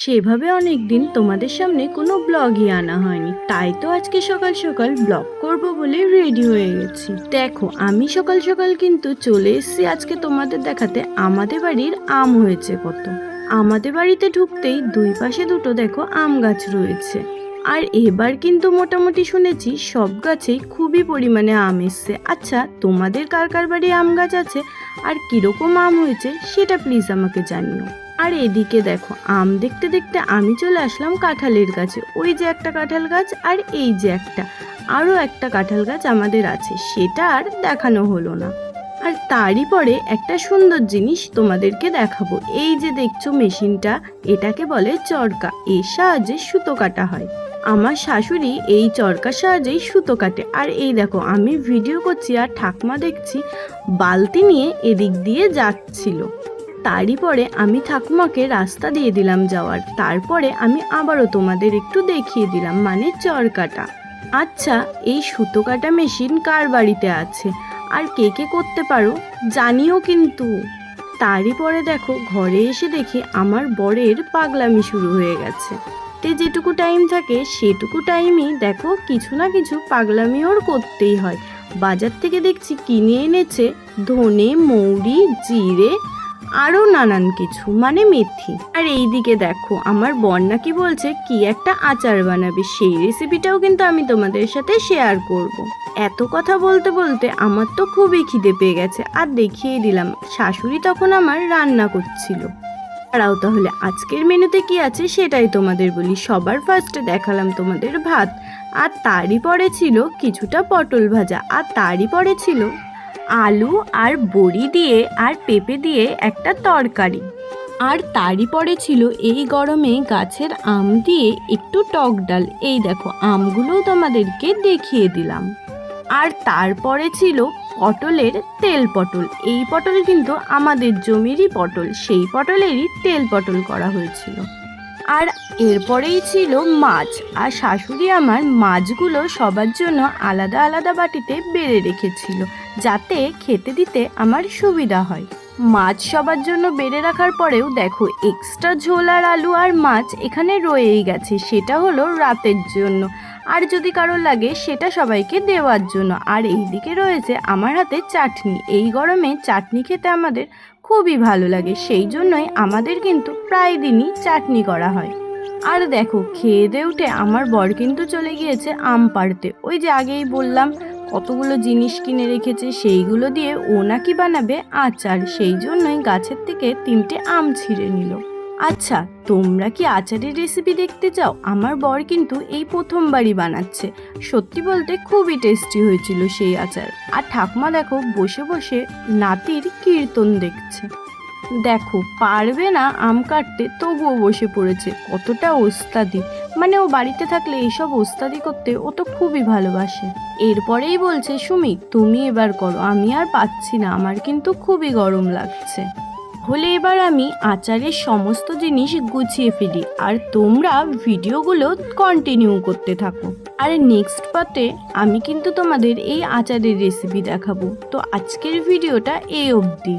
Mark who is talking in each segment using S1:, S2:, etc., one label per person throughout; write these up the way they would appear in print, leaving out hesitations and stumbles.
S1: সেভাবে অনেক দিন তোমাদের সামনে কোনো ব্লগই আনা হয়নি, তাই তো আজকে সকাল সকাল ব্লগ করব বলে রেডি হয়ে গেছি। দেখো আমি সকাল সকাল কিন্তু চলে এসেছি আজকে তোমাদের দেখাতে আমাদের বাড়ির আম হয়েছে কত। আমাদের বাড়িতে ঢুকতেই দুই পাশে দুটো দেখো আম গাছ রয়েছে। আর এবার কিন্তু মোটামুটি শুনেছি সব গাছেই খুবই পরিমাণে আম এসছে। আচ্ছা তোমাদের কার কার বাড়ি আম গাছ আছে আর কিরকম আম হয়েছে সেটা প্লিজ আমাকে জানিও। আর এদিকে দেখো আম দেখতে দেখতে আমি চলে আসলাম কাঁঠালের গাছে। ওই যে একটা কাঁঠাল গাছ আর এই যে আরও একটা কাঁঠাল গাছ আমাদের আছে, সেটা আর দেখানো হলো না। আর তারই পরে একটা সুন্দর জিনিস তোমাদেরকে দেখাবো। এই যে দেখছো মেশিনটা, এটাকে বলে চরকা। এর সাহায্যে সুতো কাটা হয়। আমার শাশুড়ি এই চরকার সাহায্যেই সুতো কাটে। আর এই দেখো আমি ভিডিও করছি আর ঠাকমা দেখছি বালতি নিয়ে এদিক দিয়ে যাচ্ছিল। তারই পরে আমি ঠাকুমাকে রাস্তা দিয়ে দিলাম যাওয়ার। তারপরে আমি আবারও তোমাদের একটু দেখিয়ে দিলাম, মানে চরকাটা। আচ্ছা এই সুতো কাটা মেশিন কার বাড়িতে আছে আর কে কে করতে পারো জানিও কিন্তু। তারই পরে দেখো ঘরে এসে দেখি আমার বরের পাগলামি শুরু হয়ে গেছে। তে যেটুকু টাইম থাকে সেটুকু টাইমই দেখো কিছু না কিছু পাগলামি ওর করতেই হয়। বাজার থেকে দেখছি কিনে এনেছে ধনে, মৌরি, জিরে আরও নানান কিছু, মানে মেথি। আর এইদিকে দেখো আমার বর নাকি বলছে কি একটা আচার বানাবে, সেই রেসিপিটাও কিন্তু আমি তোমাদের সাথে শেয়ার করব। এত কথা বলতে বলতে আমার তো খুবই খিদে পেয়ে গেছে আর দেখিয়ে দিলাম শাশুড়ি তখন আমার রান্না করছিল। তারাও তাহলে আজকের মেনুতে কি আছে সেটাই তোমাদের বলি। সবার ফার্স্টে দেখালাম তোমাদের ভাত, আর তারই পরে ছিল কিছুটা পটল ভাজা, আর তারই পরে ছিল আলু আর বড়ি দিয়ে আর পেঁপে দিয়ে একটা তরকারি, আর তারই পরে ছিল এই গরমে গাছের আম দিয়ে একটু টক ডাল। এই দেখো আমগুলোও তোমাদেরকে দেখিয়ে দিলাম। আর তারপরে ছিল পটলের তেল পটল। এই পটল কিন্তু আমাদের জমিরই পটল, সেই পটলেরই তেল পটল করা হয়েছিল। আর এরপরেই ছিল মাছ, আর শাশুড়ি আমার মাছগুলো সবার জন্য আলাদা আলাদা বাটিতে বেড়ে রেখেছিল যাতে খেতে দিতে আমার সুবিধা হয়। মাছ সবার জন্য বেড়ে রাখার পরেও দেখো এক্সট্রা ঝোল আর আলু আর মাছ এখানে রয়েই গেছে, সেটা হলো রাতের জন্য, আর যদি কারোর লাগে সেটা সবাইকে দেওয়ার জন্য। আর এইদিকে রয়েছে আমার হাতে চাটনি। এই গরমে চাটনি খেতে আমাদের খুবই ভালো লাগে, সেই জন্যই আমাদের কিন্তু প্রায় দিনই চাটনি করা হয়। আর দেখো খেয়ে দিয়ে উঠে আমার বর কিন্তু চলে গিয়েছে আম পাড়তে। ওই যে আগেই বললাম কতগুলো জিনিস কিনে রেখেছে, সেইগুলো দিয়ে ও নাকি বানাবে আচার, সেই জন্যই গাছের থেকে 3টে আম ছিঁড়ে নিল। আচ্ছা তোমরা কি আচারের রেসিপি দেখতে চাও? আমার বর কিন্তু এই প্রথমবারই বানাচ্ছে। সত্যি বলতে খুবই টেস্টি হয়েছিল সেই আচার। আর ঠাকুমা দেখো বসে বসে নাতির কীর্তন দেখছে। দেখো পারবে না আম কাটতে তবুও বসে পড়েছে, কতটা ওস্তাদি। মানে ও বাড়িতে থাকলে এইসব ওস্তাদি করতে ও তো খুবই ভালোবাসে। এরপরেই বলছে সুমি তুমি এবার করো, আমি আর পাচ্ছি না, আমার কিন্তু খুবই গরম লাগছে। হলে এবার আমি আচারের সমস্ত জিনিস গুছিয়ে ফেলি আর তোমরা ভিডিওগুলো কন্টিনিউ করতে থাকো। আর নেক্সট পার্টে আমি কিন্তু তোমাদের এই আচারের রেসিপি দেখাবো। তো আজকের ভিডিওটা এই অবধি।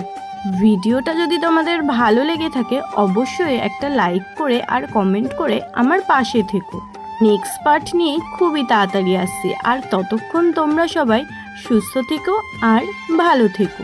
S1: ভিডিওটা যদি তোমাদের ভালো লেগে থাকে অবশ্যই একটা লাইক করে আর কমেন্ট করে আমার পাশে থেকো। নেক্সট পার্ট নিয়ে খুবই তাড়াতাড়ি আসছে। আর ততক্ষণ তোমরা সবাই সুস্থ থেকো আর ভালো থেকো।